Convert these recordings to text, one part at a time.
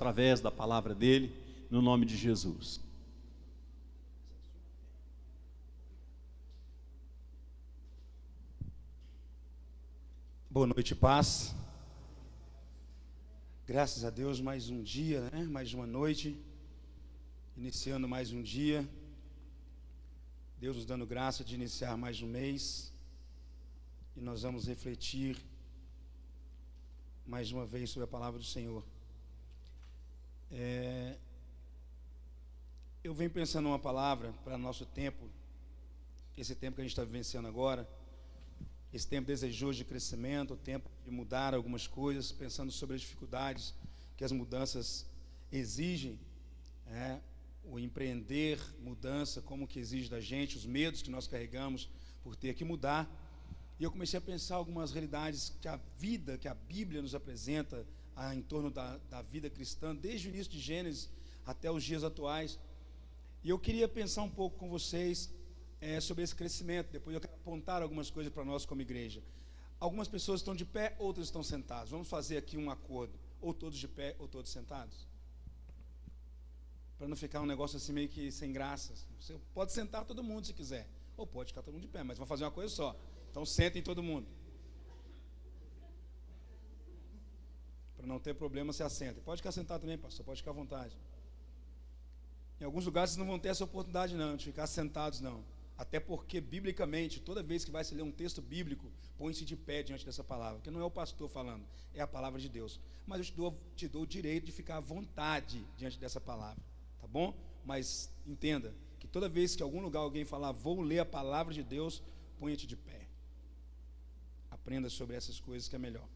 através da palavra dele, no nome de Jesus. Boa noite, paz. Graças a Deus, mais um dia, né? Mais uma noite, iniciando mais um dia. Deus nos dando graça de iniciar mais um mês. E nós vamos refletir mais uma vez sobre a palavra do Senhor. Eu venho pensando uma palavra para nosso tempo, esse tempo que a gente está vivenciando agora, esse tempo desejoso de crescimento, o tempo de mudar algumas coisas, pensando sobre as dificuldades que as mudanças exigem, o empreender, mudança, como que exige da gente, os medos que nós carregamos por ter que mudar. E eu comecei a pensar algumas realidades que a vida, que a Bíblia nos apresenta em torno da vida cristã, desde o início de Gênesis até os dias atuais. E eu queria pensar um pouco com vocês sobre esse crescimento. Depois eu quero apontar algumas coisas para nós como igreja. Algumas pessoas estão de pé, outras estão sentadas. Vamos fazer aqui um acordo, ou todos de pé, ou todos sentados, para não ficar um negócio assim meio que sem graça. Você pode sentar todo mundo se quiser, ou pode ficar todo mundo de pé, mas vamos fazer uma coisa só. Então sentem todo mundo, para não ter problema, se assenta. Pode ficar sentado também, pastor, pode ficar à vontade. Em alguns lugares vocês não vão ter essa oportunidade não, de ficar sentados não. Até porque, biblicamente, toda vez que vai se ler um texto bíblico, põe-se de pé diante dessa palavra, porque não é o pastor falando, é a palavra de Deus. Mas eu te dou o direito de ficar à vontade diante dessa palavra, tá bom? Mas entenda que toda vez que em algum lugar alguém falar, vou ler a palavra de Deus, ponha-te de pé. Aprenda sobre essas coisas que é melhor.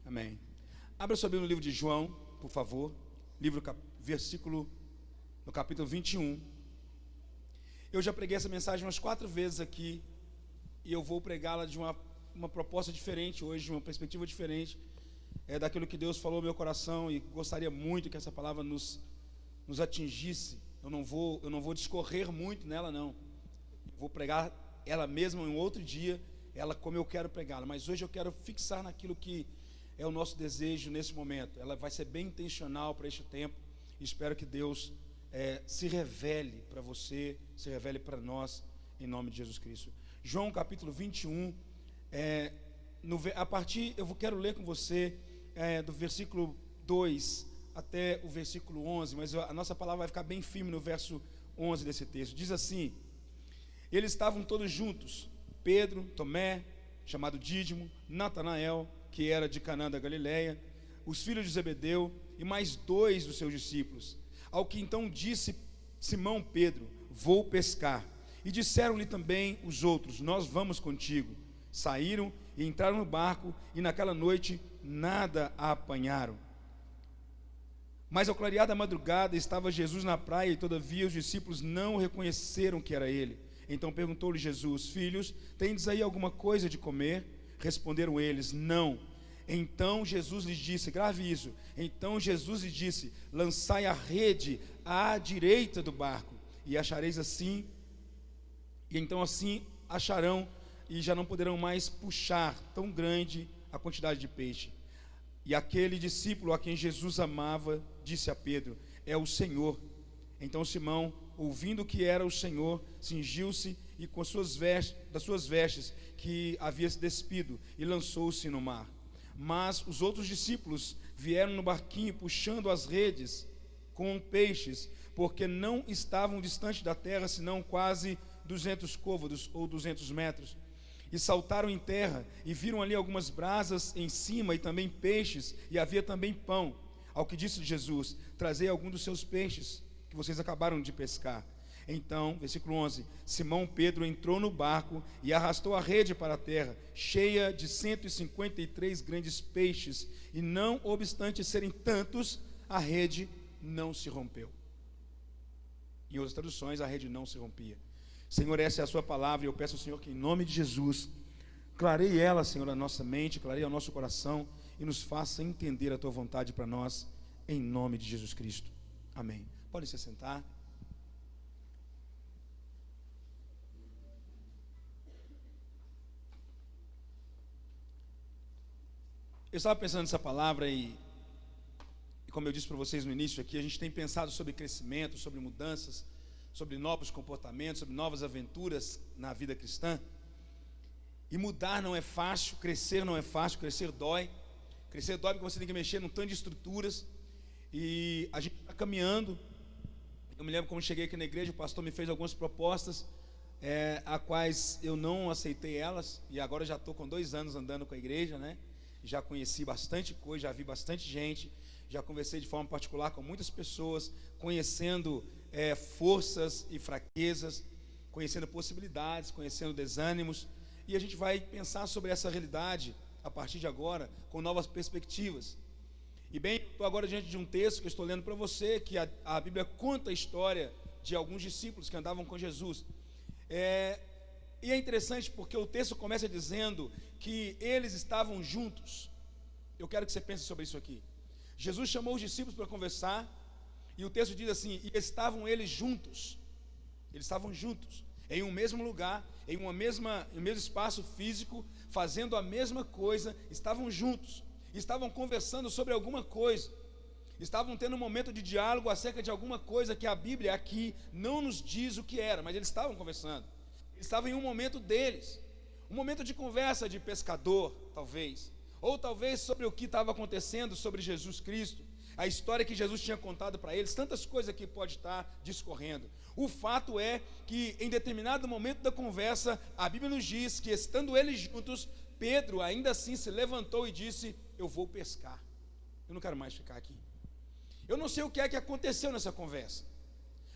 Amém. Abra sua Bíblia no livro de João, por favor, no capítulo 21. Eu já preguei essa mensagem umas 4 vezes aqui, e eu vou pregá-la de uma proposta diferente hoje, de uma perspectiva diferente, daquilo que Deus falou no meu coração, e gostaria muito que essa palavra nos atingisse. Eu não vou discorrer muito nela não, vou pregar ela mesma em um outro dia, ela como eu quero pregá-la, mas hoje eu quero fixar naquilo que é o nosso desejo nesse momento. Ela vai ser bem intencional para este tempo, e espero que Deus se revele para você, se revele para nós, em nome de Jesus Cristo. João capítulo 21, eu quero ler com você do versículo 2 até o versículo 11, mas a nossa palavra vai ficar bem firme no verso 11 desse texto. Diz assim: eles estavam todos juntos, Pedro, Tomé, chamado Dídimo, Natanael, que era de Canaã da Galileia, os filhos de Zebedeu e mais 2 dos seus discípulos. Ao que então disse Simão Pedro, vou pescar. E disseram-lhe também os outros, nós vamos contigo. Saíram e entraram no barco, e naquela noite nada apanharam. Mas ao clarear da madrugada estava Jesus na praia, e todavia os discípulos não reconheceram que era ele. Então perguntou-lhe Jesus, filhos, tendes aí alguma coisa de comer? Responderam eles, não. Então Jesus lhes disse, grave isso, então Jesus lhes disse, lançai a rede à direita do barco, e achareis assim, e então assim acharão, e já não poderão mais puxar tão grande a quantidade de peixe. E aquele discípulo a quem Jesus amava, disse a Pedro, é o Senhor. Então Simão, ouvindo que era o Senhor, cingiu-se e com das suas vestes que havia se despido, e lançou-se no mar. Mas os outros discípulos vieram no barquinho puxando as redes com peixes, porque não estavam distante da terra, senão quase 200 côvados ou 200 metros. E saltaram em terra, e viram ali algumas brasas em cima, e também peixes, e havia também pão. Ao que disse Jesus, trazei algum dos seus peixes, que vocês acabaram de pescar. Então, versículo 11, Simão Pedro entrou no barco e arrastou a rede para a terra, cheia de 153 grandes peixes, e não obstante serem tantos, a rede não se rompeu. Em outras traduções, a rede não se rompia. Senhor, essa é a sua palavra, e eu peço ao Senhor que em nome de Jesus, clareie ela, Senhor, a nossa mente, clareie o nosso coração, e nos faça entender a tua vontade para nós, em nome de Jesus Cristo. Amém. Podem se sentar. Eu estava pensando nessa palavra e como eu disse para vocês no início aqui, a gente tem pensado sobre crescimento, sobre mudanças, sobre novos comportamentos, sobre novas aventuras na vida cristã. E mudar não é fácil, crescer não é fácil, crescer dói. Crescer dói porque você tem que mexer num tanto de estruturas. E a gente está caminhando. Eu me lembro quando cheguei aqui na igreja, o pastor me fez algumas propostas, a quais eu não aceitei elas. E agora já estou com 2 anos andando com a igreja, né? Já conheci bastante coisa, já vi bastante gente, já conversei de forma particular com muitas pessoas, conhecendo forças e fraquezas, conhecendo possibilidades, conhecendo desânimos, e a gente vai pensar sobre essa realidade a partir de agora, com novas perspectivas. E bem, estou agora diante de um texto que eu estou lendo para você, que a Bíblia conta a história de alguns discípulos que andavam com Jesus. E é interessante porque o texto começa dizendo que eles estavam juntos. Eu quero que você pense sobre isso aqui. Jesus chamou os discípulos para conversar, e o texto diz assim: e estavam eles juntos. Eles estavam juntos, em um mesmo lugar, em um mesmo espaço físico, fazendo a mesma coisa, estavam juntos, estavam conversando sobre alguma coisa, estavam tendo um momento de diálogo acerca de alguma coisa que a Bíblia aqui não nos diz o que era, mas eles estavam conversando. Estavam em um momento deles, um momento de conversa de pescador, talvez, ou talvez sobre o que estava acontecendo sobre Jesus Cristo, a história que Jesus tinha contado para eles, tantas coisas que pode estar discorrendo. O fato é que em determinado momento da conversa, a Bíblia nos diz que, estando eles juntos, Pedro ainda assim se levantou e disse: eu vou pescar, eu não quero mais ficar aqui. Eu não sei o que é que aconteceu nessa conversa,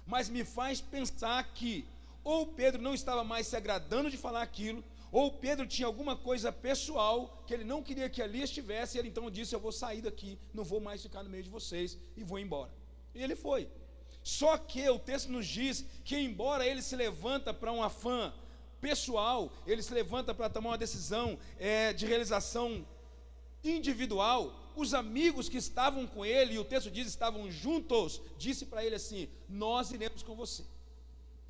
mas me faz pensar que ou Pedro não estava mais se agradando de falar aquilo, ou Pedro tinha alguma coisa pessoal que ele não queria que ali estivesse, e ele então disse: eu vou sair daqui, não vou mais ficar no meio de vocês e vou embora. E ele foi. Só que o texto nos diz que, embora ele se levanta para um afã pessoal, ele se levanta para tomar uma decisão de realização individual, os amigos que estavam com ele, e o texto diz estavam juntos, disse para ele assim: nós iremos com você,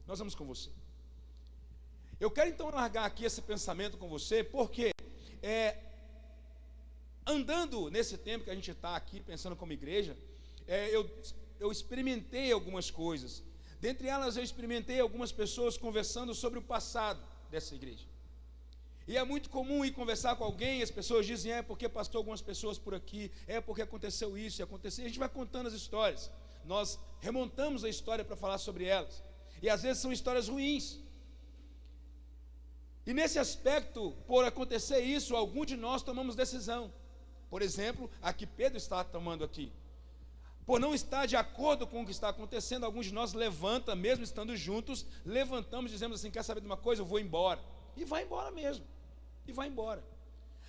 nós vamos com você. Eu quero então largar aqui esse pensamento com você, porque andando nesse tempo que a gente está aqui, pensando como igreja, eu experimentei algumas coisas. Dentre elas, eu experimentei algumas pessoas conversando sobre o passado dessa igreja. E é muito comum ir conversar com alguém, e as pessoas dizem: porque passou algumas pessoas por aqui, porque aconteceu isso e aconteceu. A gente vai contando as histórias, nós remontamos a história para falar sobre elas, e às vezes são histórias ruins. E nesse aspecto, por acontecer isso, alguns de nós tomamos decisão. Por exemplo, a que Pedro está tomando aqui. Por não estar de acordo com o que está acontecendo, alguns de nós levanta, mesmo estando juntos, levantamos e dizemos assim: quer saber de uma coisa? Eu vou embora. E vai embora mesmo. E vai embora.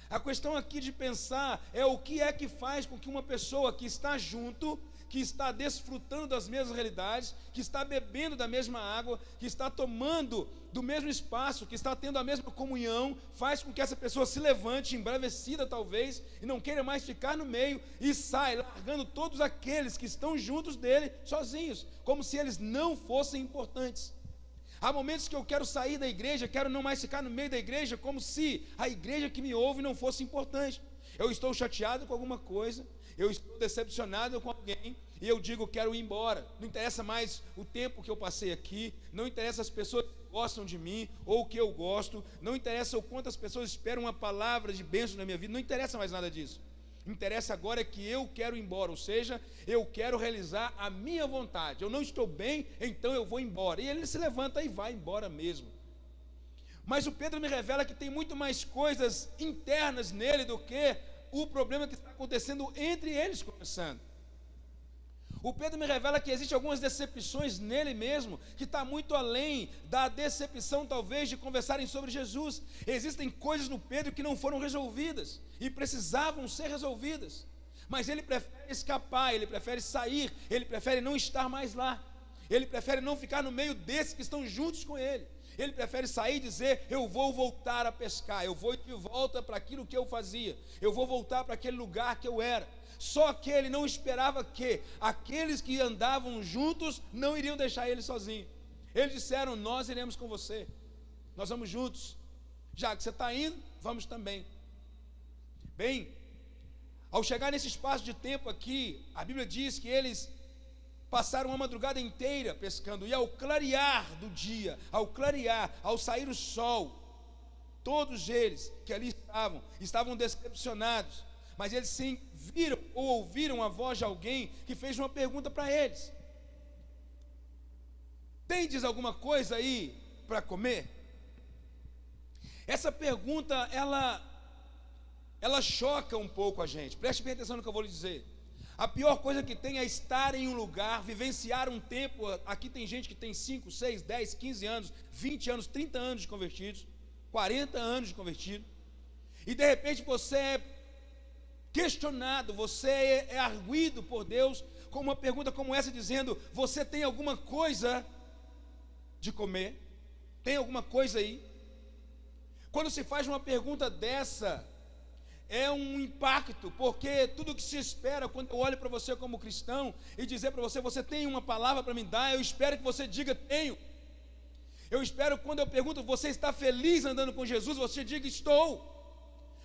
A questão aqui de pensar é o que é que faz com que uma pessoa que está junto, que está desfrutando das mesmas realidades, que está bebendo da mesma água, que está tomando do mesmo espaço, que está tendo a mesma comunhão, faz com que essa pessoa se levante, embravecida talvez, e não queira mais ficar no meio, e sai largando todos aqueles que estão juntos dele, sozinhos, como se eles não fossem importantes. Há momentos que eu quero sair da igreja, quero não mais ficar no meio da igreja, como se a igreja que me ouve não fosse importante. Eu estou chateado com alguma coisa, eu estou decepcionado com alguém, e eu digo: quero ir embora. Não interessa mais o tempo que eu passei aqui, não interessa as pessoas que gostam de mim, ou o que eu gosto, não interessa o quanto as pessoas esperam uma palavra de bênção na minha vida, não interessa mais nada disso. Interessa agora que eu quero ir embora, ou seja, eu quero realizar a minha vontade. Eu não estou bem, então eu vou embora. E ele se levanta e vai embora mesmo. Mas o Pedro me revela que tem muito mais coisas internas nele do que o problema que está acontecendo entre eles conversando. O Pedro me revela que existem algumas decepções nele mesmo, que está muito além da decepção talvez de conversarem sobre Jesus. Existem coisas no Pedro que não foram resolvidas e precisavam ser resolvidas, mas ele prefere escapar, ele prefere sair, ele prefere não estar mais lá, ele prefere não ficar no meio desses que estão juntos com ele. Ele prefere sair e dizer: eu vou voltar a pescar, eu vou de volta para aquilo que eu fazia, eu vou voltar para aquele lugar que eu era. Só que ele não esperava que aqueles que andavam juntos não iriam deixar ele sozinho. Eles disseram: nós iremos com você, nós vamos juntos, já que você está indo, vamos também. Bem, Ao chegar nesse espaço de tempo aqui, a Bíblia diz que eles passaram uma madrugada inteira pescando, e ao clarear do dia, ao sair o sol, todos eles que ali estavam decepcionados, mas eles sim viram ou ouviram a voz de alguém que fez uma pergunta para eles: tendes alguma coisa aí para comer? Essa pergunta, ela choca um pouco a gente. Preste bem atenção no que eu vou lhe dizer. A pior coisa que tem é estar em um lugar, vivenciar um tempo. Aqui tem gente que tem 5, 6, 10, 15 anos, 20 anos, 30 anos de convertidos, 40 anos de convertido, e de repente você é questionado, você é arguido por Deus com uma pergunta como essa, dizendo: você tem alguma coisa de comer? Tem alguma coisa aí? Quando se faz uma pergunta dessa, é um impacto, porque tudo que se espera, quando eu olho para você como cristão e dizer para você: você tem uma palavra para me dar? Eu espero que você diga: tenho. Eu espero, quando eu pergunto: você está feliz andando com Jesus? Você diga: estou.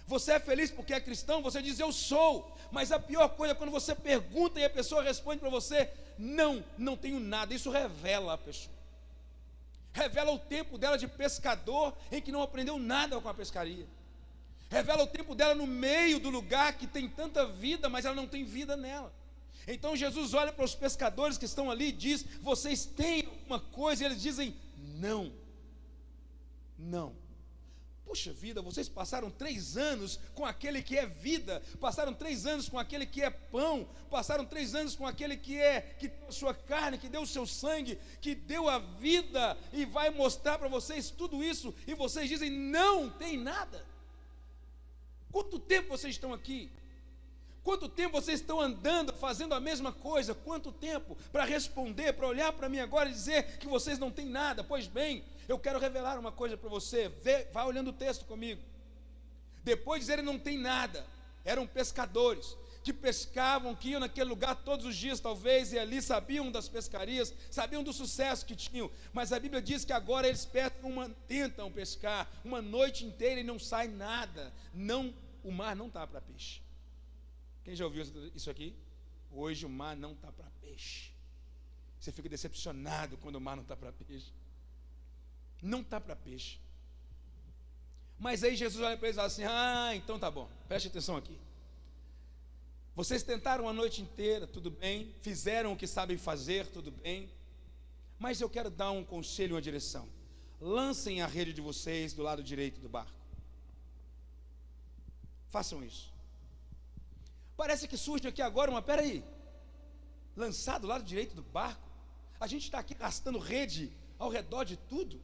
Você é feliz porque é cristão? Você diz: eu sou. Mas a pior coisa é quando você pergunta e a pessoa responde para você: não tenho nada. Isso revela a pessoa, revela o tempo dela de pescador, em que não aprendeu nada com a pescaria. Revela o tempo dela no meio do lugar que tem tanta vida, mas ela não tem vida nela. Então Jesus olha para os pescadores que estão ali e diz: vocês têm alguma coisa? E eles dizem: não. Puxa vida, vocês passaram 3 anos com aquele que é vida, passaram 3 anos com aquele que é pão, passaram 3 anos com aquele que deu a sua carne, que deu o seu sangue, que deu a vida, e vai mostrar para vocês tudo isso, e vocês dizem: não tem nada. Quanto tempo vocês estão aqui? Quanto tempo vocês estão andando, fazendo a mesma coisa? Quanto tempo para responder, para olhar para mim agora e dizer que vocês não têm nada? Pois bem, eu quero revelar uma coisa para você. Vai olhando o texto comigo. Depois de dizerem não tem nada, eram pescadores que pescavam, que iam naquele lugar todos os dias talvez, e ali sabiam das pescarias, sabiam do sucesso que tinham, mas a Bíblia diz que agora eles tentam pescar uma noite inteira e não sai nada. O mar não está para peixe. Quem já ouviu isso aqui? Hoje o mar não está para peixe. Você fica decepcionado quando o mar não está para peixe. Não está para peixe. Mas aí Jesus olha para eles e fala assim: então tá bom, preste atenção aqui. Vocês tentaram a noite inteira, tudo bem. Fizeram o que sabem fazer, tudo bem. Mas eu quero dar um conselho, uma direção. Lancem a rede de vocês do lado direito do barco. Façam isso. Parece que surge aqui agora peraí, lançar do lado direito do barco? A gente está aqui gastando rede ao redor de tudo.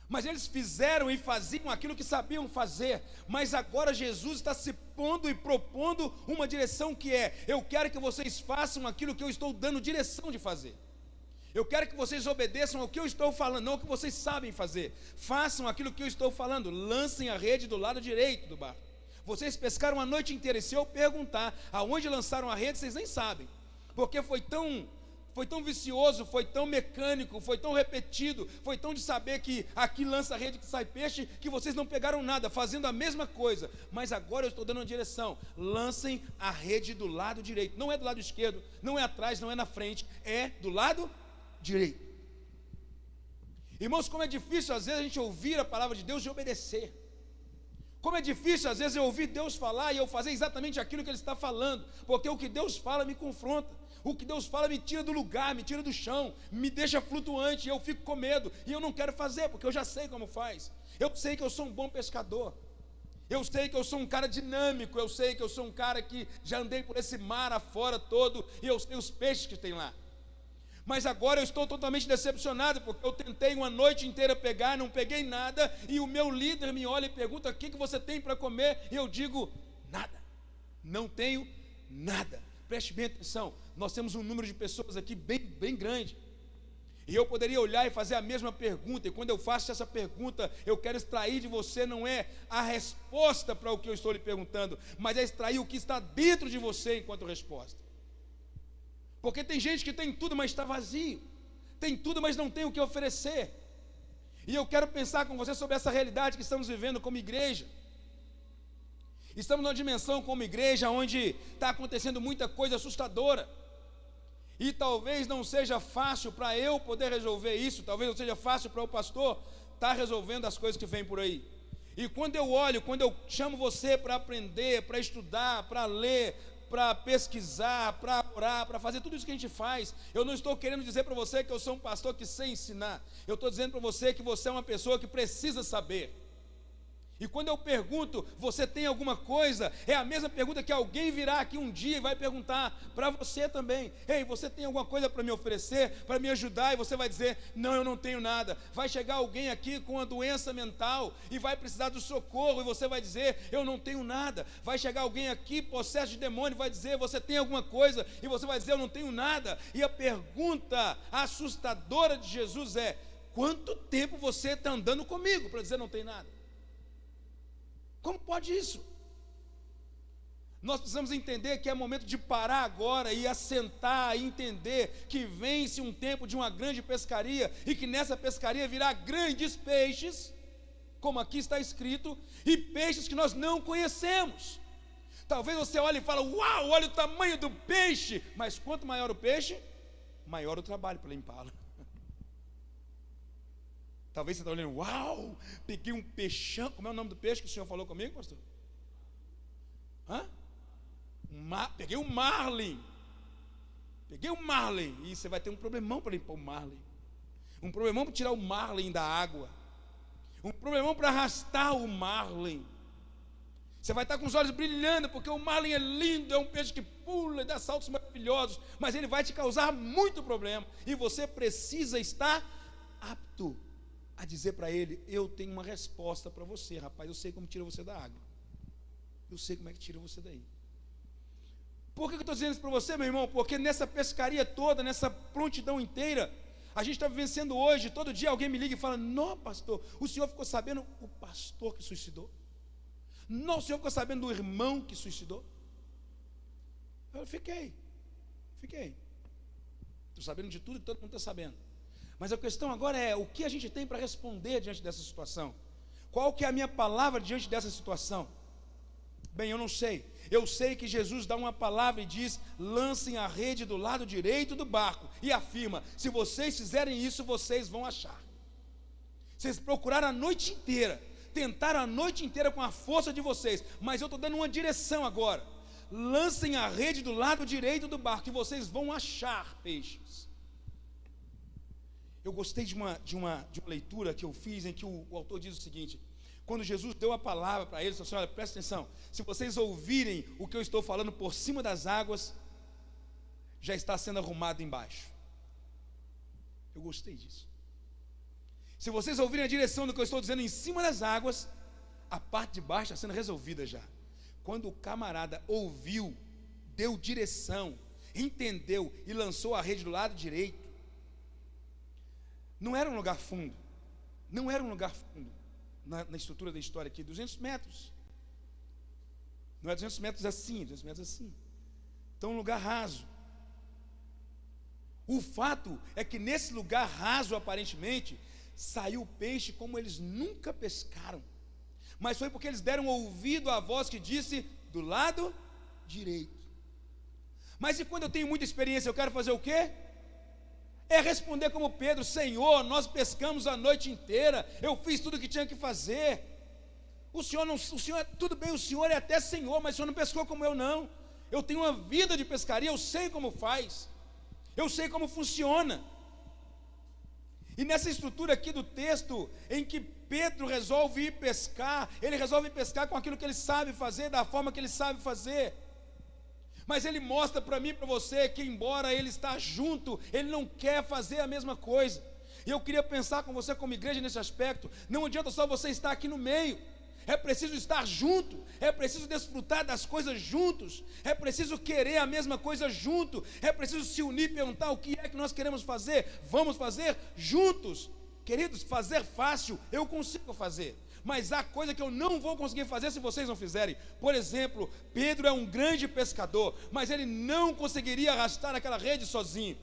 Mas eles fizeram e faziam aquilo que sabiam fazer. Mas agora Jesus está se pondo e propondo uma direção que é: eu quero que vocês façam aquilo que eu estou dando direção de fazer. Eu quero que vocês obedeçam ao que eu estou falando, não ao que vocês sabem fazer. Façam aquilo que eu estou falando. Lancem a rede do lado direito do barco. Vocês pescaram a noite inteira, e se eu perguntar aonde lançaram a rede, vocês nem sabem, porque foi tão vicioso, foi tão mecânico, foi tão repetido, foi tão de saber que aqui lança a rede que sai peixe, que vocês não pegaram nada, fazendo a mesma coisa. Mas agora eu estou dando uma direção: lancem a rede do lado direito. Não é do lado esquerdo, não é atrás, não é na frente, é do lado direito. Irmãos, como é difícil às vezes a gente ouvir a palavra de Deus e obedecer. Como é difícil às vezes eu ouvir Deus falar e eu fazer exatamente aquilo que Ele está falando, porque o que Deus fala me confronta, o que Deus fala me tira do lugar, me tira do chão, me deixa flutuante, e eu fico com medo, e eu não quero fazer, porque eu já sei como faz. Eu sei que eu sou um bom pescador, eu sei que eu sou um cara dinâmico, eu sei que eu sou um cara que já andei por esse mar afora todo, e eu sei os peixes que tem lá. Mas agora eu estou totalmente decepcionado, porque eu tentei uma noite inteira pegar, não peguei nada, e o meu líder me olha e pergunta: o que você tem para comer? E eu digo: nada, não tenho nada. Preste bem atenção, nós temos um número de pessoas aqui bem grande, e eu poderia olhar e fazer a mesma pergunta, e quando eu faço essa pergunta, eu quero extrair de você não é a resposta para o que eu estou lhe perguntando, mas é extrair o que está dentro de você enquanto resposta. Porque tem gente que tem tudo, mas está vazio. Tem tudo, mas não tem o que oferecer. E eu quero pensar com você sobre essa realidade que estamos vivendo como igreja. Estamos numa dimensão como igreja onde está acontecendo muita coisa assustadora. E talvez não seja fácil para eu poder resolver isso, talvez não seja fácil para o pastor estar resolvendo as coisas que vêm por aí. E quando eu olho, quando eu chamo você para aprender, para estudar, para ler, para pesquisar, para orar, para fazer tudo isso que a gente faz, eu não estou querendo dizer para você que eu sou um pastor que sei ensinar. Eu estou dizendo para você que você é uma pessoa que precisa saber. E quando eu pergunto, você tem alguma coisa? É a mesma pergunta que alguém virá aqui um dia e vai perguntar para você também. Ei, você tem alguma coisa para me oferecer, para me ajudar? E você vai dizer, não, eu não tenho nada. Vai chegar alguém aqui com uma doença mental e vai precisar do socorro, e você vai dizer, eu não tenho nada. Vai chegar alguém aqui possesso de demônio e vai dizer, você tem alguma coisa? E você vai dizer, eu não tenho nada. E a pergunta assustadora de Jesus é, quanto tempo você está andando comigo para dizer não tem nada? Como pode isso? Nós precisamos entender que é momento de parar agora e assentar e entender que vem-se um tempo de uma grande pescaria e que nessa pescaria virá grandes peixes, como aqui está escrito, e peixes que nós não conhecemos. Talvez você olhe e fale, uau, olha o tamanho do peixe, mas quanto maior o peixe, maior o trabalho para limpá-lo. Talvez você está olhando, uau, peguei um peixão. Como é o nome do peixe que o senhor falou comigo, pastor? Peguei um marlin. Peguei um marlin. E você vai ter um problemão para limpar o marlin. Um problemão para tirar o marlin da água. Um problemão para arrastar o marlin. Você vai estar com os olhos brilhando, porque o marlin é lindo, é um peixe que pula e dá saltos maravilhosos, mas ele vai te causar muito problema. E você precisa estar apto a dizer para ele, eu tenho uma resposta para você, rapaz, eu sei como tira você da água. Eu sei como é que tira você daí. Por que eu estou dizendo isso para você, meu irmão? Porque nessa pescaria toda, nessa prontidão inteira, a gente está vivenciando hoje, todo dia alguém me liga e fala, não, pastor, o senhor ficou sabendo o pastor que suicidou? Não, o senhor ficou sabendo do irmão que suicidou? Eu fiquei. Estou sabendo de tudo e todo mundo está sabendo. Mas a questão agora é, o que a gente tem para responder diante dessa situação? Qual que é a minha palavra diante dessa situação? Bem, eu não sei. Eu sei que Jesus dá uma palavra e diz, lancem a rede do lado direito do barco. E afirma, se vocês fizerem isso, vocês vão achar. Vocês procuraram a noite inteira, tentaram a noite inteira com a força de vocês, mas eu estou dando uma direção agora. Lancem a rede do lado direito do barco e vocês vão achar peixes. Eu gostei de uma leitura que eu fiz em que o autor diz o seguinte, quando Jesus deu a palavra para eles, ele falou assim, olha, presta atenção, se vocês ouvirem o que eu estou falando por cima das águas, já está sendo arrumado embaixo. Eu gostei disso. Se vocês ouvirem a direção do que eu estou dizendo em cima das águas, a parte de baixo está sendo resolvida já. Quando o camarada ouviu, deu direção, entendeu e lançou a rede do lado direito, não era um lugar fundo, na estrutura da história aqui, 200 metros, não é 200 metros assim, 200 metros assim, então um lugar raso. O fato é que nesse lugar raso aparentemente, saiu peixe como eles nunca pescaram, mas foi porque eles deram ouvido à voz que disse, do lado direito. Mas e quando eu tenho muita experiência, eu quero fazer o quê? É responder como Pedro, Senhor, nós pescamos a noite inteira, eu fiz tudo o que tinha que fazer. O senhor, tudo bem, o senhor é até Senhor, mas o senhor não pescou como eu não. Eu tenho uma vida de pescaria, eu sei como faz, eu sei como funciona. E nessa estrutura aqui do texto, em que Pedro resolve ir pescar, ele resolve pescar com aquilo que ele sabe fazer, da forma que ele sabe fazer. Mas ele mostra para mim e para você que embora ele está junto, ele não quer fazer a mesma coisa. E eu queria pensar com você como igreja nesse aspecto. Não adianta só você estar aqui no meio. É preciso estar junto, é preciso desfrutar das coisas juntos, é preciso querer a mesma coisa junto, é preciso se unir e perguntar o que é que nós queremos fazer, vamos fazer juntos. Queridos, fazer fácil, eu consigo fazer, mas há coisa que eu não vou conseguir fazer se vocês não fizerem. Por exemplo, Pedro é um grande pescador, mas ele não conseguiria arrastar aquela rede sozinho.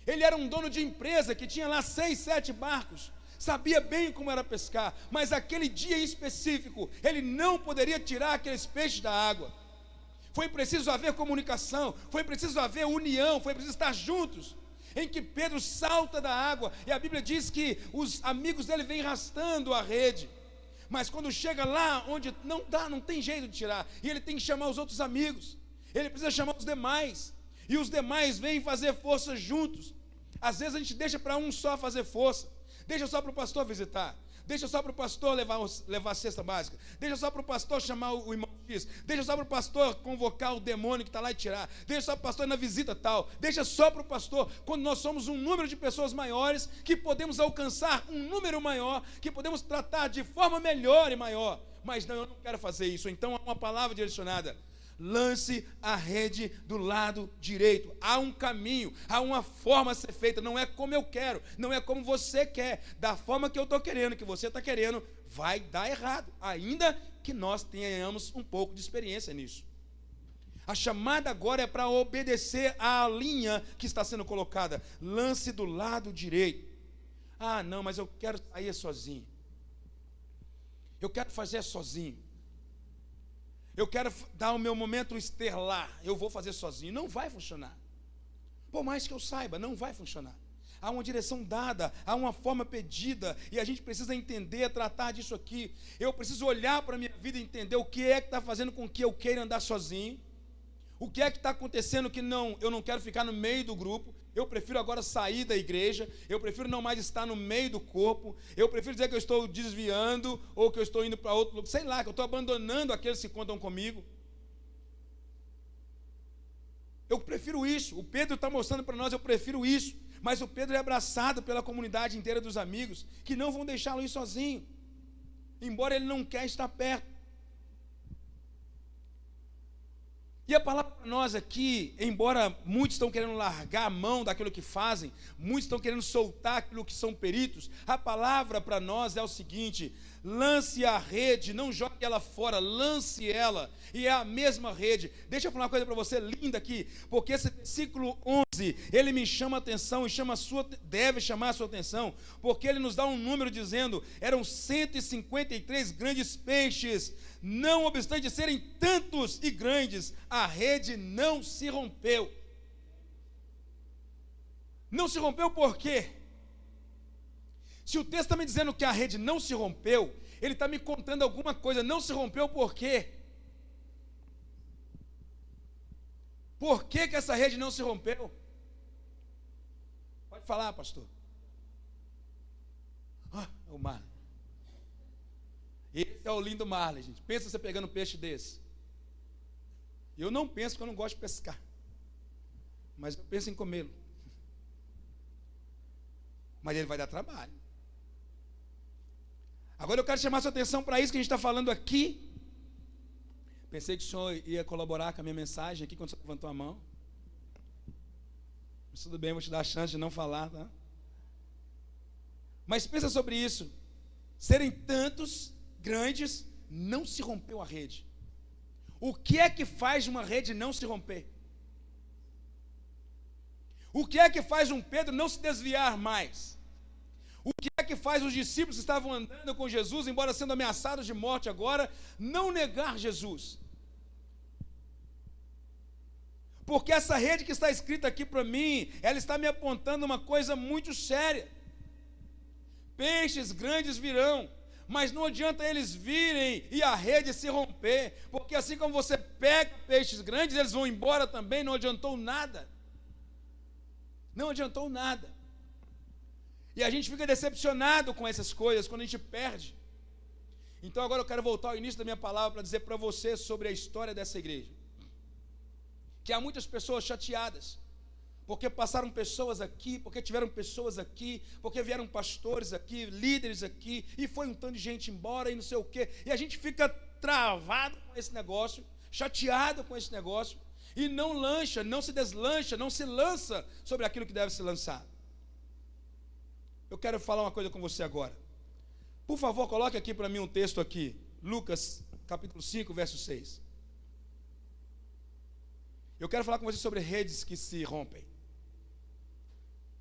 Ele era um dono de empresa que tinha lá 6, 7 barcos. sabia bem como era pescar, mas aquele dia em específico, ele não poderia tirar aqueles peixes da água. Foi preciso haver comunicação, foi preciso haver união, foi preciso estar juntos, em que Pedro salta da água, e a Bíblia diz que os amigos dele vêm arrastando a rede, mas quando chega lá onde não dá, não tem jeito de tirar, e ele tem que chamar os outros amigos, ele precisa chamar os demais, e os demais vêm fazer força juntos. Às vezes a gente deixa para um só fazer força, deixa só para o pastor visitar, deixa só para o pastor levar a cesta básica, deixa só para o pastor chamar o irmão X, deixa só para o pastor convocar o demônio que está lá e tirar, deixa só para o pastor ir na visita tal, deixa só para o pastor, quando nós somos um número de pessoas maiores, que podemos alcançar um número maior, que podemos tratar de forma melhor e maior, mas não, eu não quero fazer isso. Então há uma palavra direcionada: lance a rede do lado direito. Há um caminho, há uma forma a ser feita. Não é como eu quero, não é como você quer, da forma que eu estou querendo, que você está querendo, vai dar errado, ainda que nós tenhamos um pouco de experiência nisso. A chamada agora é para obedecer à linha que está sendo colocada. Lance do lado direito. Ah, não, mas eu quero sair sozinho, eu quero fazer sozinho, eu quero dar o meu momento esterlar, eu vou fazer sozinho. Não vai funcionar. Por mais que eu saiba, não vai funcionar. Há uma direção dada, há uma forma pedida, e a gente precisa entender, tratar disso aqui. Eu preciso olhar para a minha vida e entender o que é que está fazendo com que eu queira andar sozinho, o que é que está acontecendo que eu não quero ficar no meio do grupo. Eu prefiro agora sair da igreja, eu prefiro não mais estar no meio do corpo, eu prefiro dizer que eu estou desviando, ou que eu estou indo para outro lugar, sei lá, que eu estou abandonando aqueles que contam comigo. Eu prefiro isso. O Pedro está mostrando para nós, eu prefiro isso, mas o Pedro é abraçado pela comunidade inteira dos amigos, que não vão deixá-lo ir sozinho, embora ele não quer estar perto. E a palavra para nós aqui, embora muitos estão querendo largar a mão daquilo que fazem, muitos estão querendo soltar aquilo que são peritos, a palavra para nós é o seguinte: lance a rede, não jogue ela fora, lance ela, e é a mesma rede. Deixa eu falar uma coisa para você linda aqui, porque esse versículo 11, ele me chama a atenção, e deve chamar a sua atenção, porque ele nos dá um número dizendo, eram 153 grandes peixes, não obstante serem tantos e grandes, a rede não se rompeu. Não se rompeu por quê? Se o texto está me dizendo que a rede não se rompeu, ele está me contando alguma coisa. Não se rompeu por quê? Por que que essa rede não se rompeu? Pode falar, pastor. O Marley. Esse é o lindo Marley, gente. Pensa você pegando um peixe desse. Eu não penso, porque eu não gosto de pescar, mas eu penso em comê-lo. Mas ele vai dar trabalho. Agora eu quero chamar a sua atenção para isso que a gente está falando aqui. Pensei que o senhor ia colaborar com a minha mensagem aqui quando você levantou a mão. Mas tudo bem, vou te dar a chance de não falar, tá? Mas pensa sobre isso. Serem tantos, grandes, não se rompeu a rede. O que é que faz uma rede não se romper? O que é que faz um Pedro não se desviar mais? O que é que faz os discípulos que estavam andando com Jesus, embora sendo ameaçados de morte agora, não negar Jesus? Porque essa rede que está escrita aqui para mim, ela está me apontando uma coisa muito séria. Peixes grandes virão, mas não adianta eles virem e a rede se romper, porque assim como você pega peixes grandes, eles vão embora também, não adiantou nada. Não adiantou nada. E a gente fica decepcionado com essas coisas quando a gente perde. Então agora eu quero voltar ao início da minha palavra para dizer para você sobre a história dessa igreja. Que há muitas pessoas chateadas, porque passaram pessoas aqui, porque tiveram pessoas aqui, porque vieram pastores aqui, líderes aqui, e foi um tanto de gente embora e não sei o quê. E a gente fica travado com esse negócio, chateado com esse negócio, e não lancha, não se deslancha, não se lança sobre aquilo que deve ser lançado. Eu quero falar uma coisa com você agora. Por favor, coloque aqui para mim um texto aqui. Lucas, capítulo 5, verso 6. Eu quero falar com você sobre redes que se rompem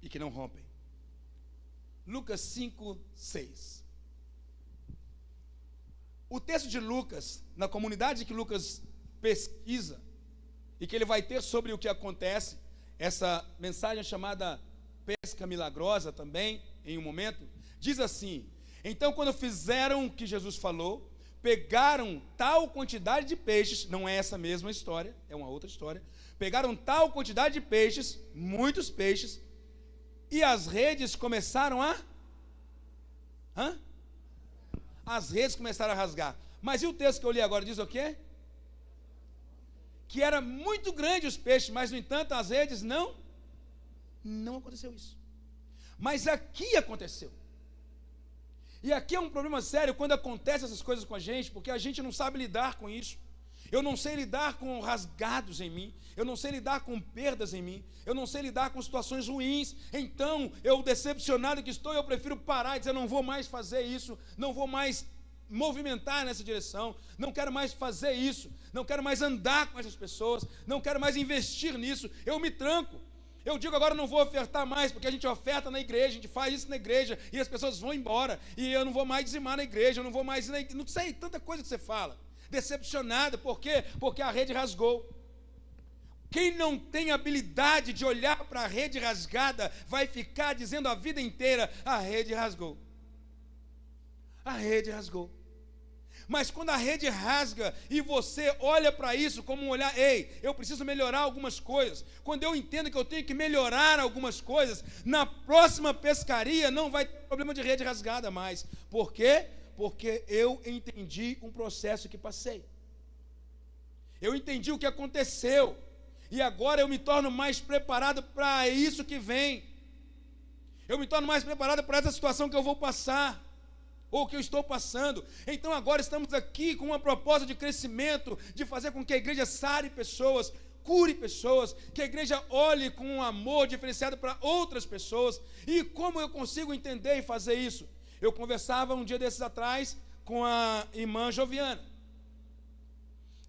e que não rompem. Lucas 5, 6. O texto de Lucas, na comunidade que Lucas pesquisa, e que ele vai ter sobre o que acontece, essa mensagem chamada pesca milagrosa também, em um momento, diz assim: então quando fizeram o que Jesus falou, pegaram tal quantidade de peixes, não é essa mesma história, é uma outra história, pegaram tal quantidade de peixes, muitos peixes, e as redes começaram a... As redes começaram a rasgar. Mas e o texto que eu li agora diz o quê? Que era muito grande os peixes, mas no entanto as redes não aconteceu isso. Mas aqui aconteceu. E aqui é um problema sério quando acontecem essas coisas com a gente, porque a gente não sabe lidar com isso. Eu não sei lidar com rasgados em mim, eu não sei lidar com perdas em mim, eu não sei lidar com situações ruins. Então, eu decepcionado que estou, eu prefiro parar e dizer: não vou mais fazer isso, não vou mais movimentar nessa direção, não quero mais fazer isso, não quero mais andar com essas pessoas, não quero mais investir nisso, eu me tranco. Eu digo agora: não vou ofertar mais, porque a gente oferta na igreja, a gente faz isso na igreja, e as pessoas vão embora, e eu não vou mais dizimar na igreja, eu não vou mais ir na igreja, não sei, tanta coisa que você fala. Decepcionada, por quê? Porque a rede rasgou. Quem não tem habilidade de olhar para a rede rasgada, vai ficar dizendo a vida inteira: a rede rasgou. A rede rasgou. Mas quando a rede rasga e você olha para isso como um olhar: ei, eu preciso melhorar algumas coisas. Quando eu entendo que eu tenho que melhorar algumas coisas, na próxima pescaria não vai ter problema de rede rasgada mais. Por quê? Porque eu entendi um processo que passei. Eu entendi o que aconteceu. E agora eu me torno mais preparado para isso que vem. Eu me torno mais preparado para essa situação que eu vou passar, ou que eu estou passando. Então agora estamos aqui com uma proposta de crescimento, de fazer com que a igreja sare pessoas, cure pessoas, que a igreja olhe com um amor diferenciado para outras pessoas. E como eu consigo entender e fazer isso? Eu conversava um dia desses atrás com a irmã Joviana,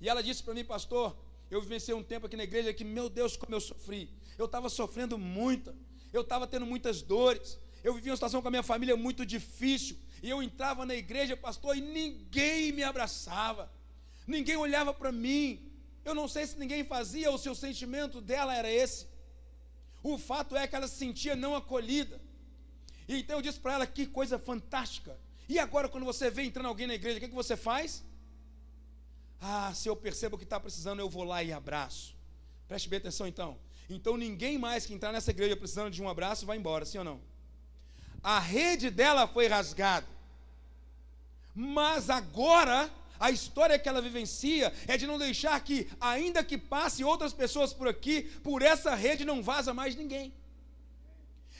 e ela disse para mim: pastor, eu vivenciei um tempo aqui na igreja que, meu Deus, como eu sofri. Eu estava sofrendo muito, eu estava tendo muitas dores, eu vivia uma situação com a minha família muito difícil, e eu entrava na igreja, pastor, e ninguém me abraçava, ninguém olhava para mim. Eu não sei se ninguém fazia, ou se o sentimento dela era esse. O fato é que ela se sentia não acolhida. E então eu disse para ela: que coisa fantástica. E agora, quando você vê entrando alguém na igreja, o que você faz? Se eu percebo que está precisando, eu vou lá e abraço. Preste bem atenção então. Então ninguém mais que entrar nessa igreja precisando de um abraço vai embora, sim ou não? A rede dela foi rasgada. Mas agora, a história que ela vivencia é de não deixar que, ainda que passe outras pessoas por aqui, por essa rede não vaza mais ninguém.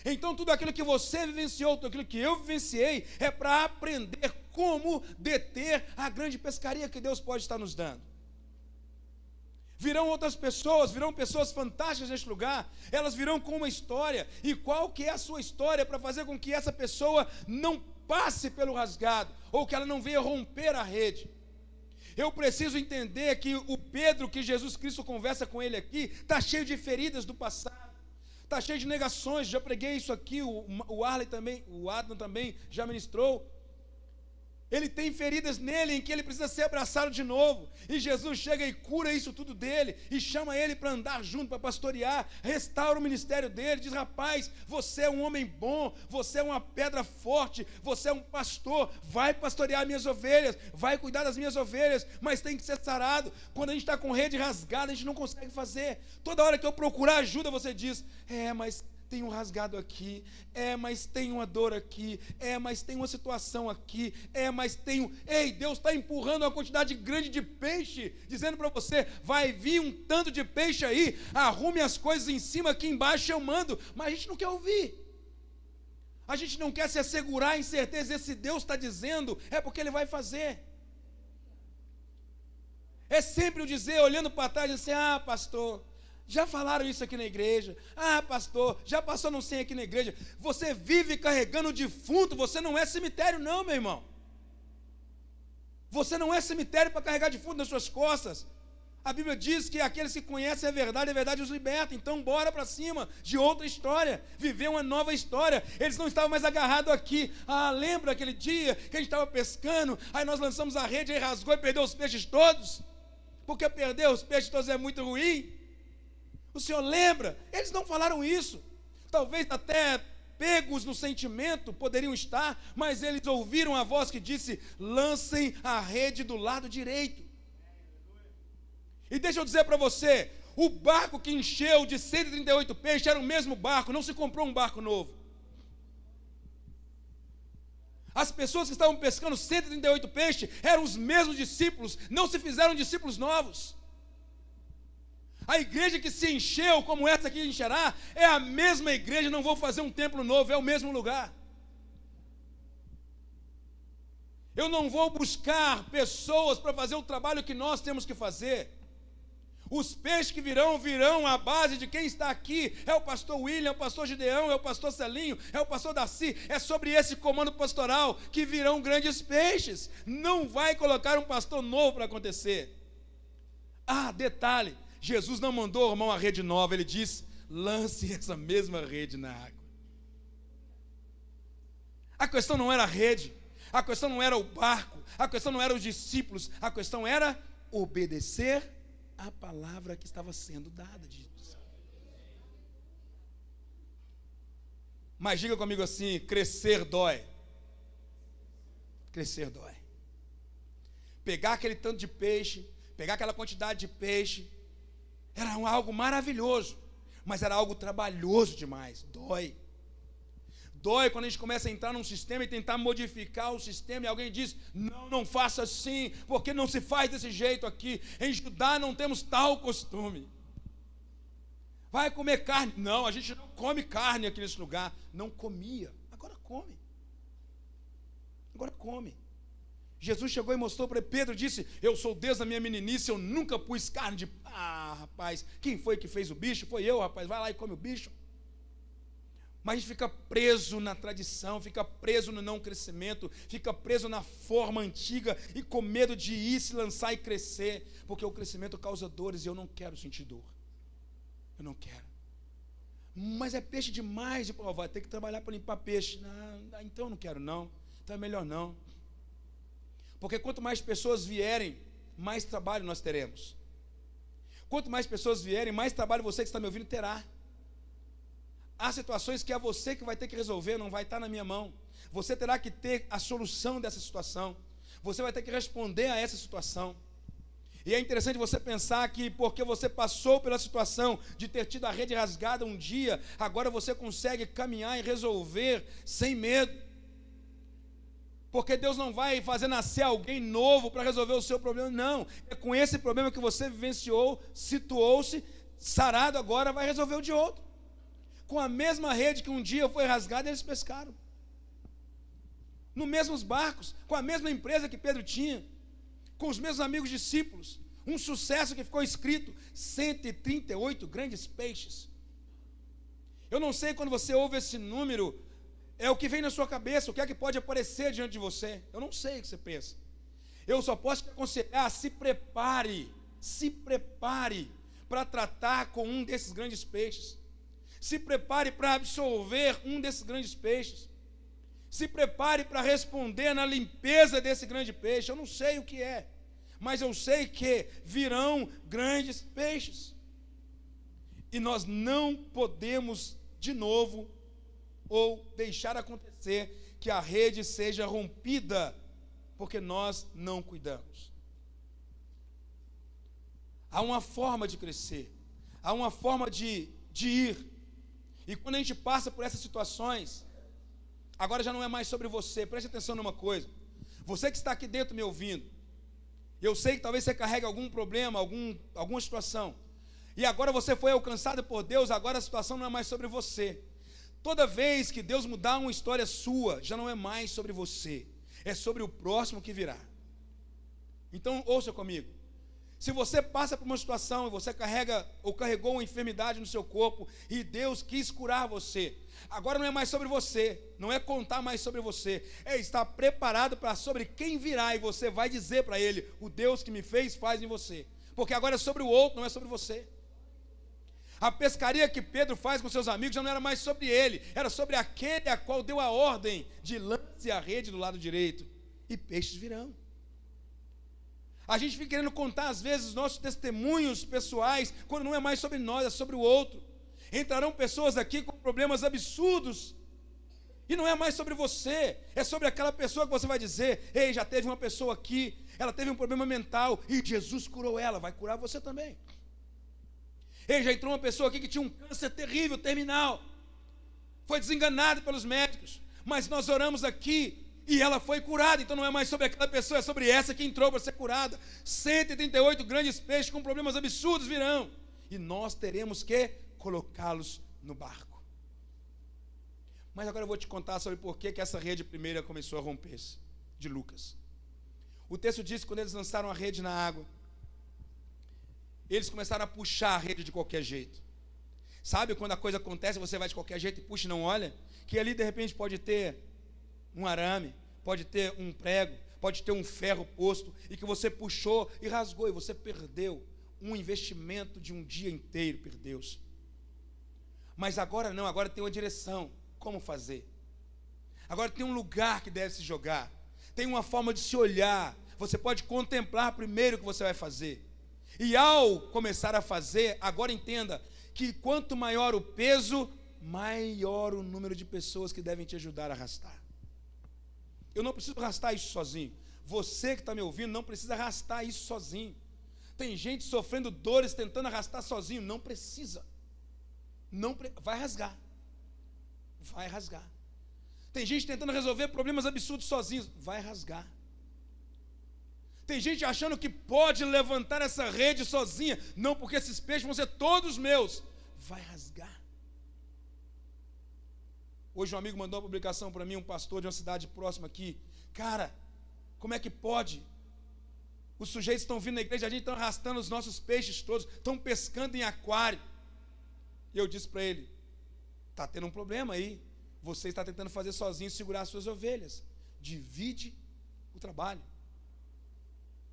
Então tudo aquilo que você vivenciou, tudo aquilo que eu vivenciei, é para aprender como deter a grande pescaria que Deus pode estar nos dando. Virão outras pessoas, virão pessoas fantásticas neste lugar, elas virão com uma história. E qual que é a sua história para fazer com que essa pessoa não passe pelo rasgado, ou que ela não venha romper a rede? Eu preciso entender que o Pedro, que Jesus Cristo conversa com ele aqui, está cheio de feridas do passado, está cheio de negações. Já preguei isso aqui, o Arley também, o Adam também já ministrou. Ele tem feridas nele em que ele precisa ser abraçado de novo, e Jesus chega e cura isso tudo dele, e chama ele para andar junto, para pastorear, restaura o ministério dele, diz: rapaz, você é um homem bom, você é uma pedra forte, você é um pastor, vai pastorear minhas ovelhas, vai cuidar das minhas ovelhas, mas tem que ser sarado. Quando a gente está com rede rasgada, a gente não consegue fazer. Toda hora que eu procurar ajuda, você diz: mas tem um rasgado aqui, mas tem uma dor aqui, mas tem uma situação aqui, mas tem um... Ei, Deus está empurrando uma quantidade grande de peixe, dizendo para você: vai vir um tanto de peixe aí, arrume as coisas em cima, aqui embaixo eu mando. Mas a gente não quer ouvir, a gente não quer se assegurar em certeza. Esse Deus está dizendo, é porque Ele vai fazer. É sempre o dizer, olhando para trás, assim: pastor, já falaram isso aqui na igreja. Pastor, já passou não sei aqui na igreja. Você vive carregando o defunto. Você não é cemitério não, meu irmão. Você não é cemitério para carregar defunto nas suas costas. A Bíblia diz que aqueles que conhecem a verdade os liberta. Então, bora para cima de outra história, viver uma nova história. Eles não estavam mais agarrados aqui. Lembra aquele dia que a gente estava pescando, aí nós lançamos a rede, aí rasgou e perdeu os peixes todos? Porque perder os peixes todos é muito ruim. O Senhor lembra? Eles não falaram isso. Talvez até pegos no sentimento poderiam estar, mas eles ouviram a voz que disse: lancem a rede do lado direito. E deixa eu dizer para você, o barco que encheu de 138 peixes era o mesmo barco, não se comprou um barco novo. As pessoas que estavam pescando 138 peixes eram os mesmos discípulos, não se fizeram discípulos novos. A igreja que se encheu, como essa aqui encherá, é a mesma igreja, não vou fazer um templo novo, é o mesmo lugar. Eu não vou buscar pessoas para fazer o trabalho que nós temos que fazer. Os peixes que virão à base de quem está aqui. É o pastor William, é o pastor Gideão, é o pastor Celinho, é o pastor Darcy. É sobre esse comando pastoral que virão grandes peixes. Não vai colocar um pastor novo para acontecer. Detalhe, Jesus não mandou arrumar uma rede nova, ele disse: lance essa mesma rede na água. A questão não era a rede, a questão não era o barco, a questão não era os discípulos, a questão era obedecer a palavra que estava sendo dada de Jesus. Mas diga comigo assim: crescer dói. Crescer dói. Pegar aquele tanto de peixe, pegar aquela quantidade de peixe, era algo maravilhoso, mas era algo trabalhoso demais. Dói. Dói quando a gente começa a entrar num sistema e tentar modificar o sistema, e alguém diz: não faça assim, porque não se faz desse jeito aqui. Em Judá não temos tal costume. Vai comer carne? Não, a gente não come carne aqui nesse lugar. Não comia, agora come. Agora come. Jesus chegou e mostrou para Pedro, disse: eu sou desde a minha meninice, eu nunca pus carne de... rapaz, quem foi que fez o bicho? Foi eu, rapaz, vai lá e come o bicho. Mas a gente fica preso na tradição, fica preso no não crescimento, fica preso na forma antiga e com medo de ir, se lançar e crescer, porque o crescimento causa dores e eu não quero sentir dor. Eu não quero. Mas é peixe demais, vai ter que trabalhar para limpar peixe. Então eu não quero não, então é melhor não. Porque quanto mais pessoas vierem, mais trabalho nós teremos. Quanto mais pessoas vierem, mais trabalho você que está me ouvindo terá. Há situações que é você que vai ter que resolver, não vai estar na minha mão. Você terá que ter a solução dessa situação. Você vai ter que responder a essa situação. E é interessante você pensar que porque você passou pela situação de ter tido a rede rasgada um dia, agora você consegue caminhar e resolver sem medo. Porque Deus não vai fazer nascer alguém novo para resolver o seu problema, não. É com esse problema que você vivenciou, situou-se, sarado agora, vai resolver o de outro. Com a mesma rede que um dia foi rasgada, eles pescaram. Nos mesmos barcos, com a mesma empresa que Pedro tinha, com os mesmos amigos discípulos. Um sucesso que ficou escrito: 138 grandes peixes. Eu não sei, quando você ouve esse número, é o que vem na sua cabeça, o que é que pode aparecer diante de você. Eu não sei o que você pensa. Eu só posso te aconselhar: se prepare para tratar com um desses grandes peixes. Se prepare para absorver um desses grandes peixes. Se prepare para responder na limpeza desse grande peixe. Eu não sei o que é, mas eu sei que virão grandes peixes. E nós não podemos, de novo, ou deixar acontecer que a rede seja rompida, porque nós não cuidamos. Há uma forma de crescer, há uma forma de ir. E quando a gente passa por essas situações, agora já não é mais sobre você. Preste atenção numa coisa: você que está aqui dentro me ouvindo, eu sei que talvez você carregue algum problema, alguma situação, e agora você foi alcançado por Deus. Agora a situação não é mais sobre você. Toda vez que Deus mudar uma história sua, já não é mais sobre você, é sobre o próximo que virá. Então ouça comigo: se você passa por uma situação e você carrega ou carregou uma enfermidade no seu corpo e Deus quis curar você, agora não é mais sobre você, não é contar mais sobre você, é estar preparado para sobre quem virá, e você vai dizer para ele: o Deus que me fez faz em você. porque agora é sobre o outro, não é sobre você. A pescaria que Pedro faz com seus amigos já não era mais sobre ele, era sobre aquele a qual deu a ordem de lance a rede do lado direito, e peixes virão. A gente fica querendo contar às vezes os nossos testemunhos pessoais, quando não é mais sobre nós, é sobre o outro. Entrarão pessoas aqui com problemas absurdos, e não é mais sobre você, é sobre aquela pessoa que você vai dizer: ei, já teve uma pessoa aqui, ela teve um problema mental, e Jesus curou ela, vai curar você também. Ei, já entrou uma pessoa aqui que tinha um câncer terrível, terminal, foi desenganada pelos médicos, mas nós oramos aqui, e ela foi curada. Então não é mais sobre aquela pessoa, é sobre essa que entrou para ser curada. 138 grandes peixes com problemas absurdos virão, e nós teremos que colocá-los no barco. Mas agora eu vou te contar sobre por que essa rede primeira começou a romper-se, de Lucas. O texto diz que quando eles lançaram a rede na água, eles começaram a puxar a rede de qualquer jeito. Sabe quando a coisa acontece, você vai de qualquer jeito e puxa e não olha? Que ali de repente pode ter um arame, pode ter um prego, pode ter um ferro posto, e que você puxou e rasgou, e você perdeu um investimento de um dia inteiro, perdeu-se. Mas agora não, agora tem uma direção, como fazer. Agora tem um lugar que deve se jogar, tem uma forma de se olhar, você pode contemplar primeiro o que você vai fazer. E ao começar a fazer, agora entenda que quanto maior o peso, maior o número de pessoas que devem te ajudar a arrastar. Eu não preciso arrastar isso sozinho. Você que está me ouvindo não precisa arrastar isso sozinho. Tem gente sofrendo dores tentando arrastar sozinho. Não precisa. Vai rasgar. Vai rasgar. Tem gente tentando resolver problemas absurdos sozinhos. Vai rasgar. Tem gente achando que pode levantar essa rede sozinha. Não, porque esses peixes vão ser todos meus. Vai rasgar. Hoje um amigo mandou uma publicação para mim, um pastor de uma cidade próxima aqui. Cara, como é que pode? Os sujeitos estão vindo na igreja, a gente está arrastando os nossos peixes todos, estão pescando em aquário. E eu disse para ele: está tendo um problema aí. Você está tentando fazer sozinho, segurar as suas ovelhas. Divide o trabalho.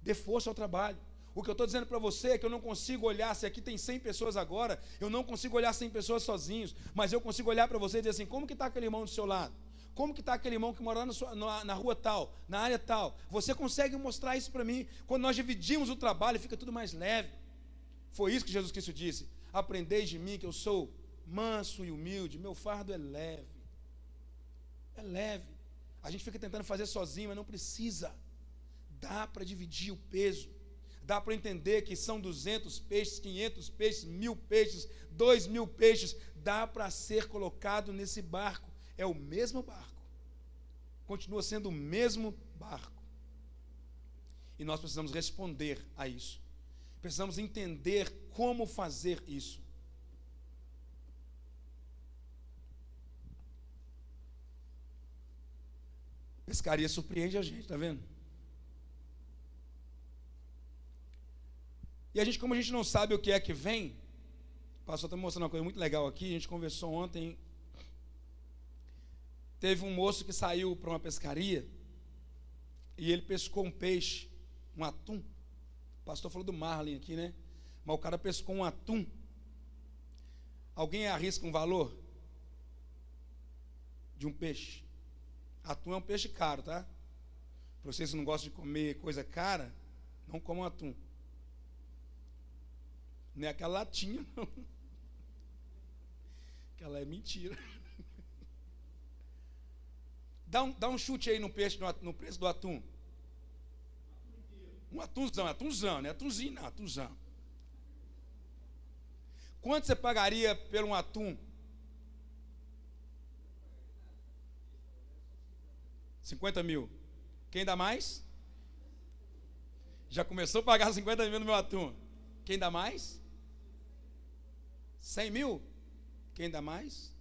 Dê força ao trabalho. O que eu estou dizendo para você é que eu não consigo olhar, se aqui tem 100 pessoas agora, eu não consigo olhar 100 pessoas sozinhos, mas eu consigo olhar para você e dizer assim: como que está aquele irmão do seu lado? Como que está aquele irmão que mora na rua tal, na área tal? Você consegue mostrar isso para mim? Quando nós dividimos o trabalho, fica tudo mais leve. Foi isso que Jesus Cristo disse: aprendeis de mim que eu sou manso e humilde, meu fardo é leve. É leve. A gente fica tentando fazer sozinho, mas não precisa. Dá para dividir o peso. Dá para entender que são 200 peixes, 500 peixes, 1000 peixes, 2000 peixes. Dá para ser colocado nesse barco. É o mesmo barco. Continua sendo o mesmo barco. E nós precisamos responder a isso. Precisamos entender como fazer isso. Pescaria surpreende a gente, está vendo? E a gente, como a gente não sabe o que é que vem, o pastor está me mostrando uma coisa muito legal aqui. A gente conversou ontem. Teve um moço que saiu para uma pescaria e ele pescou um peixe, um atum. O pastor falou do marlin aqui, né? Mas o cara pescou um atum. Alguém arrisca um valor de um peixe? Atum é um peixe caro, tá? Para vocês que não gostam de comer coisa cara, não comam atum. Não é aquela latinha, não. Aquela é mentira. Dá um chute aí no preço do atum. Um atunzão, não é atunzinho, não, atunzão. Quanto você pagaria por um atum? 50 mil. Quem dá mais? Já começou a pagar 50 mil no meu atum. Quem dá mais? 100 mil? Quem dá mais?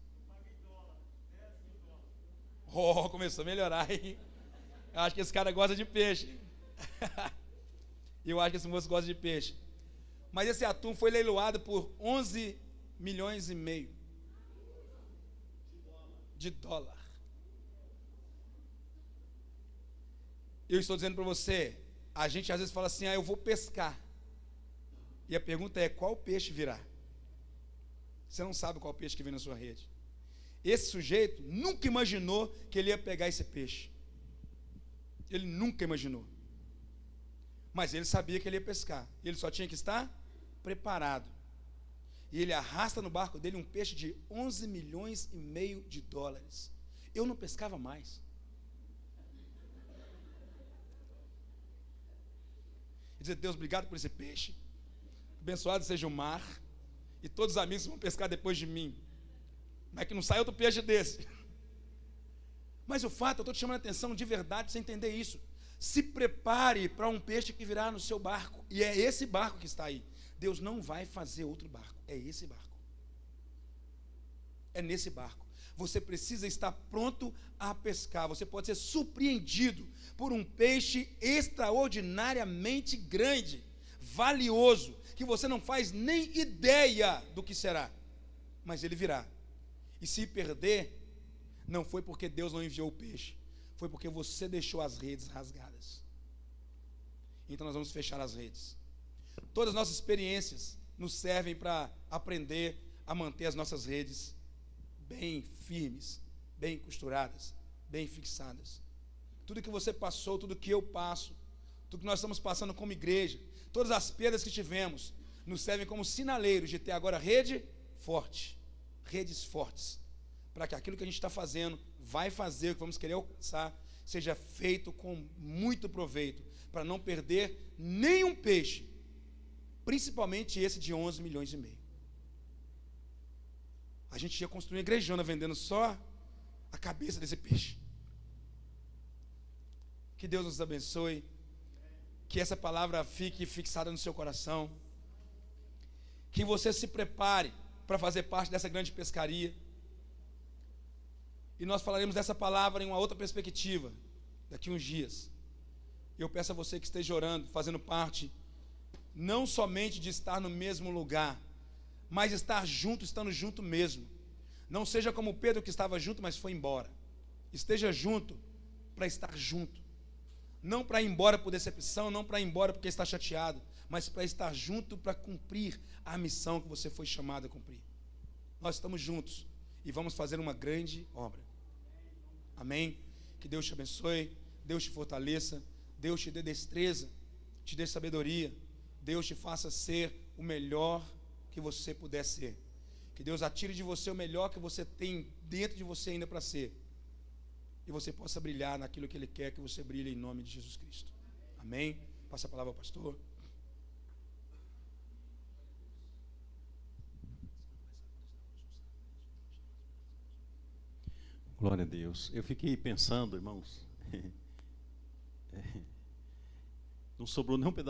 Oh, começou a melhorar, hein? Eu acho que esse cara gosta de peixe. Eu acho que esse moço gosta de peixe. Mas esse atum foi leiloado por 11 milhões e meio de dólar. Eu estou dizendo para você, a gente às vezes fala assim: eu vou pescar. E a pergunta é: qual peixe virá? Você não sabe qual peixe que vem na sua rede. Esse sujeito nunca imaginou que ele ia pegar esse peixe. Ele nunca imaginou. Mas ele sabia que ele ia pescar. Ele só tinha que estar preparado. E ele arrasta no barco dele um peixe de 11 milhões e meio de dólares. Eu não pescava mais. E dizer: Deus, obrigado por esse peixe. Abençoado seja o mar. E todos os amigos vão pescar depois de mim. Mas que não sai outro peixe desse. Mas o fato, eu estou te chamando a atenção de verdade para você entender isso. Se prepare para um peixe que virá no seu barco. E é esse barco que está aí. Deus não vai fazer outro barco. É esse barco. É nesse barco. Você precisa estar pronto a pescar. Você pode ser surpreendido por um peixe extraordinariamente grande, valioso, que você não faz nem ideia do que será. Mas ele virá. E se perder, não foi porque Deus não enviou o peixe, foi porque você deixou as redes rasgadas. Então nós vamos fechar as redes. Todas as nossas experiências nos servem para aprender a manter as nossas redes bem firmes, bem costuradas, bem fixadas. Tudo que você passou, tudo que eu passo, tudo que nós estamos passando como igreja, todas as perdas que tivemos, nos servem como sinaleiros de ter agora rede forte, redes fortes, para que aquilo que a gente está fazendo, vai fazer, o que vamos querer alcançar, seja feito com muito proveito, para não perder nenhum peixe, principalmente esse de 11 milhões e meio. A gente ia construir uma igrejona vendendo só a cabeça desse peixe. Que Deus nos abençoe, que essa palavra fique fixada no seu coração, que você se prepare para fazer parte dessa grande pescaria. E nós falaremos dessa palavra em uma outra perspectiva, daqui a uns dias. Eu peço a você que esteja orando, fazendo parte, não somente de estar no mesmo lugar, mas estar junto, estando junto mesmo. Não seja como Pedro, que estava junto, mas foi embora. Esteja junto para estar junto. Não para ir embora por decepção, não para ir embora porque está chateado, mas para estar junto para cumprir a missão que você foi chamado a cumprir. Nós estamos juntos e vamos fazer uma grande obra. Amém? Que Deus te abençoe, Deus te fortaleça, Deus te dê destreza, te dê sabedoria, Deus te faça ser o melhor que você puder ser. Que Deus atire de você o melhor que você tem dentro de você ainda para ser. E você possa brilhar naquilo que Ele quer que você brilhe, em nome de Jesus Cristo. Amém? Passa a palavra ao pastor. Glória a Deus. Eu fiquei pensando, irmãos, não sobrou nenhum pedaço.